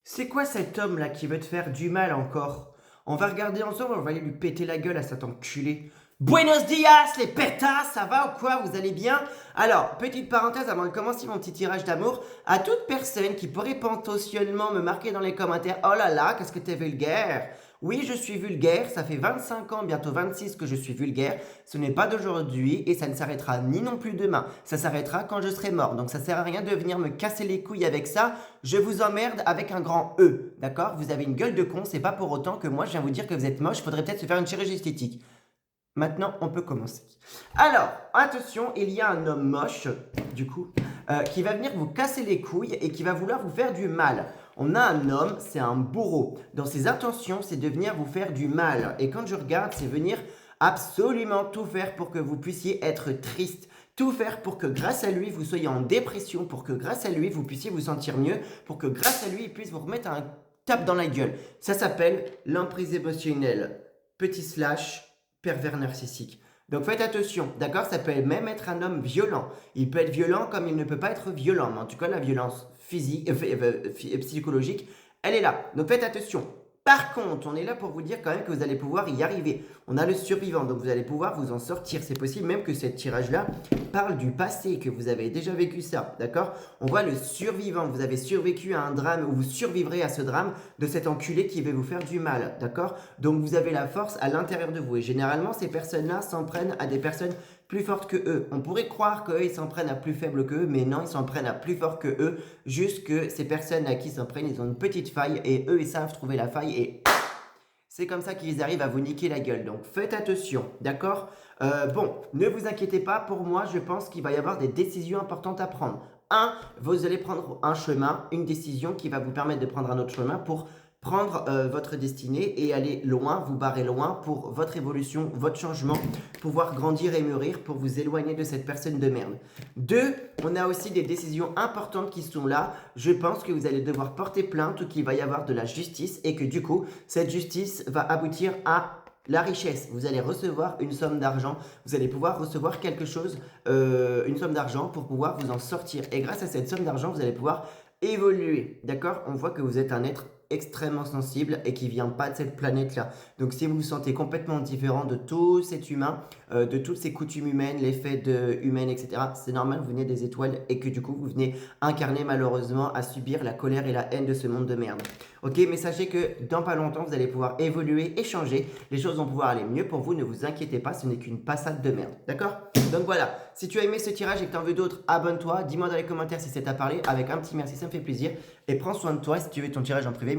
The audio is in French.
C'est quoi cet homme-là qui veut te faire du mal encore? On va regarder ensemble, on va aller lui péter la gueule à cet enculé. Buenos dias les pétasses, ça va ou quoi? Vous allez bien? Alors, petite parenthèse avant de commencer mon petit tirage d'amour, à toute personne qui pourrait potentiellement me marquer dans les commentaires, oh là là, qu'est-ce que t'es vulgaire? Oui, je suis vulgaire, ça fait 25 ans, bientôt 26 que je suis vulgaire, ce n'est pas d'aujourd'hui et ça ne s'arrêtera ni non plus demain, ça s'arrêtera quand je serai mort, donc ça sert à rien de venir me casser les couilles avec ça, je vous emmerde avec un grand E, d'accord? Vous avez une gueule de con, c'est pas pour autant que moi je viens vous dire que vous êtes moche, faudrait peut-être se faire une chirurgie esthétique. Maintenant, on peut commencer. Alors, attention, il y a un homme moche, du coup, qui va venir vous casser les couilles et qui va vouloir vous faire du mal. On a un homme, c'est un bourreau. Dans ses intentions, c'est de venir vous faire du mal. Et quand je regarde, c'est venir absolument tout faire pour que vous puissiez être triste. Tout faire pour que grâce à lui, vous soyez en dépression, pour que grâce à lui, vous puissiez vous sentir mieux, pour que grâce à lui, il puisse vous remettre un tape dans la gueule. Ça s'appelle l'emprise émotionnelle. Petit slash pervers narcissique. Donc faites attention, d'accord? Ça peut même être un homme violent. Il peut être violent comme il ne peut pas être violent. Mais en tout cas, la violence physique, psychologique, elle est là. Donc faites attention. Par contre, on est là pour vous dire quand même que vous allez pouvoir y arriver. On a le survivant, donc vous allez pouvoir vous en sortir. C'est possible même que ce tirage-là parle du passé, que vous avez déjà vécu ça, d'accord? On voit le survivant, vous avez survécu à un drame ou vous survivrez à ce drame de cet enculé qui veut vous faire du mal, d'accord? Donc vous avez la force à l'intérieur de vous et généralement ces personnes-là s'en prennent à des personnes plus fortes que eux. On pourrait croire qu'eux ils s'en prennent à plus faibles que eux, mais non, ils s'en prennent à plus fort que eux. Juste que ces personnes à qui ils s'en prennent, ils ont une petite faille et eux ils savent trouver la faille et c'est comme ça qu'ils arrivent à vous niquer la gueule. Donc faites attention, d'accord? Bon, ne vous inquiétez pas, pour moi, je pense qu'il va y avoir des décisions importantes à prendre. Un, vous allez prendre un chemin, une décision qui va vous permettre de prendre un autre chemin pour prendre votre destinée et aller loin, vous barrer loin pour votre évolution, votre changement, pouvoir grandir et mûrir pour vous éloigner de cette personne de merde. Deux, on a aussi des décisions importantes qui sont là. Je pense que vous allez devoir porter plainte ou qu'il va y avoir de la justice et que du coup, cette justice va aboutir à la richesse. Vous allez recevoir une somme d'argent, vous allez pouvoir recevoir quelque chose, une somme d'argent pour pouvoir vous en sortir. Et grâce à cette somme d'argent, vous allez pouvoir évoluer. D'accord? On voit que vous êtes un être extrêmement sensible et qui vient pas de cette planète-là. Donc si vous vous sentez complètement différent de tout cet humain, de toutes ces coutumes humaines, les fêtes humaines, etc., c'est normal, vous venez des étoiles et que du coup vous venez incarner malheureusement à subir la colère et la haine de ce monde de merde. Ok, mais sachez que dans pas longtemps, vous allez pouvoir évoluer et changer. Les choses vont pouvoir aller mieux pour vous, ne vous inquiétez pas, ce n'est qu'une passade de merde. D'accord? Donc voilà, si tu as aimé ce tirage et que tu en veux d'autres, abonne-toi, dis-moi dans les commentaires si ça t'a parlé, avec un petit merci, ça me fait plaisir. Et prends soin de toi si tu veux ton tirage en privé,